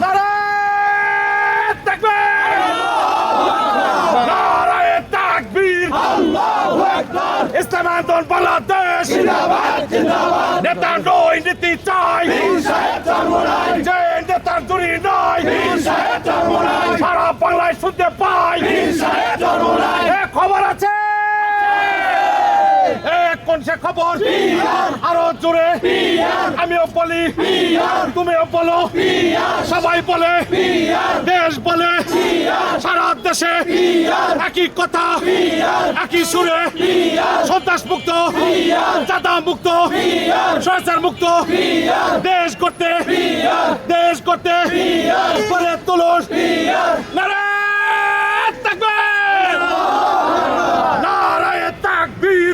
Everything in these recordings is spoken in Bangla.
নারায়ে তাকবীর, নারায়ে তাকবীর, ইসলাম আন্দোলন বাংলাদেশ নেতা নয় নীতি চাই, যে নেতার জুড়ি নাই সারা বাংলায় শুনতে পাই। খবর আছে কোন সে খবর আরো জোরে আমিও বলি তুমিও বলো, সবাই বলে দেশ বলে সারা দেশে একই কথা একই সুরে, সন্ত্রাস মুক্ত, চাঁদা মুক্ত, স্বৈরাচার মুক্ত দেশ করতে করে তুলুন। নারায়ে তাকবীর, নারায়ে তাকবীর,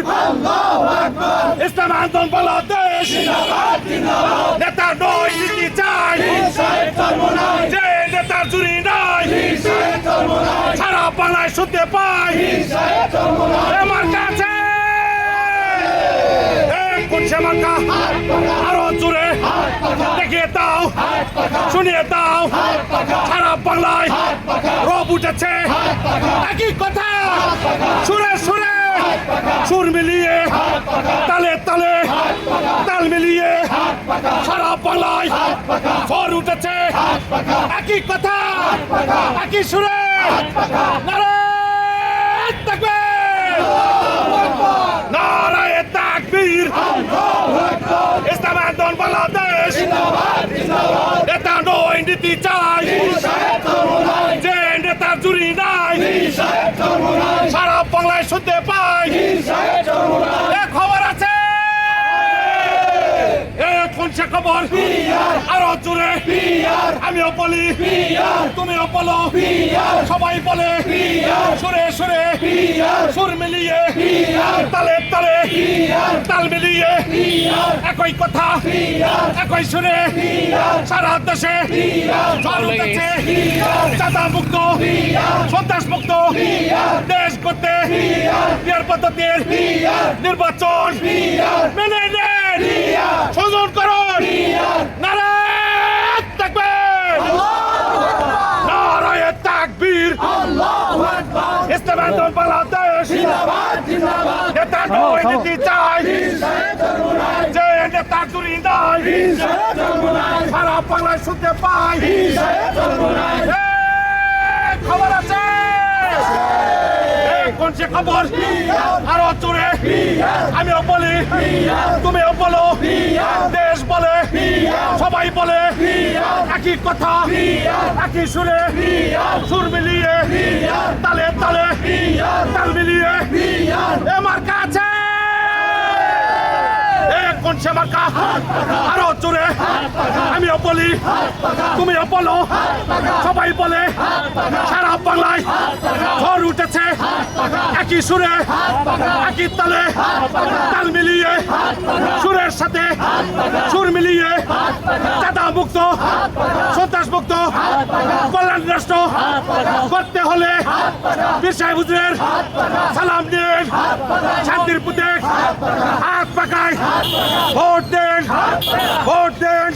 ইসলাম আন্দোলন বাংলাদেশ নেতা নয় নীতি চাই, যে নেতার জুড়ি নাই সারা বাংলায় শুনতে পাই। আমার কাছে মার্কা আরো জোরে দেখিয়ে দাও, শুনিয়ে দাও, সারা বাংলায় রব উঠেছে একই কথা সুরে সুরে, সুর মিলিয়ে তালে তালে তাল মিলিয়ে সারা বাংলায় ঝড় উঠেছে একই কথা একই সুরে। নারায়ে তাকবীর, নারায়ে তাকবীর, ইসলাম আন্দোলন বাংলাদেশ নেতা নয় নীতি চাই, যে নেতার জুড়ি নাই সারা বাংলায় শুনতে পাই। খবর আছে কোন সে খবর আরো জোরে আমিও বলি তুমিও বলো, সবাই বলে সুরে সুরে, সুর মিলিয়ে তালে তালে তাল মিলিয়ে একই কথা একই সুরে সারা দেশে ঝড় উঠেছে, চাঁদা মুক্ত, সন্ত্রাস মুক্ত দেশ করতে পদ্ধতির নির্বাচন মেনে নেন, সংযোজন করুন। নারায়ে তাকবীর, নারায়ে তাকবীর, ইসলাম আন্দোলন বাংলাদেশ নেতা নয় নীতি চাই, যে নেতার জুড়ি নাই সারা বাংলায় শুনতে পাই। খবর আছে কোন সে খবর আরো জোরে আমিও বলি তুমিও বলো, দেশ বলে সবাই বলে একই কথা একই সুরে, সুর মিলিয়ে তালে তালে তাল মিলিয়ে আমার কাছে কোন সে মার্কা আরো জোরে আমিও বলি তুমিও বলো, সবাই বলে সারা বাংলায় ঝড় উঠেছে একই সুরে একই তালে তাল মিলিয়ে, সুরের সাথে সুর মিলিয়ে চাঁদা মুক্ত, সন্ত্রাস মুক্ত কল্যাণ রাষ্ট্র করতে হলে পীর সাহেব হুজুরের সালাম দিন, শান্তির প্রতীক হাত পাকায় ভোট দেন, ভোট দেন।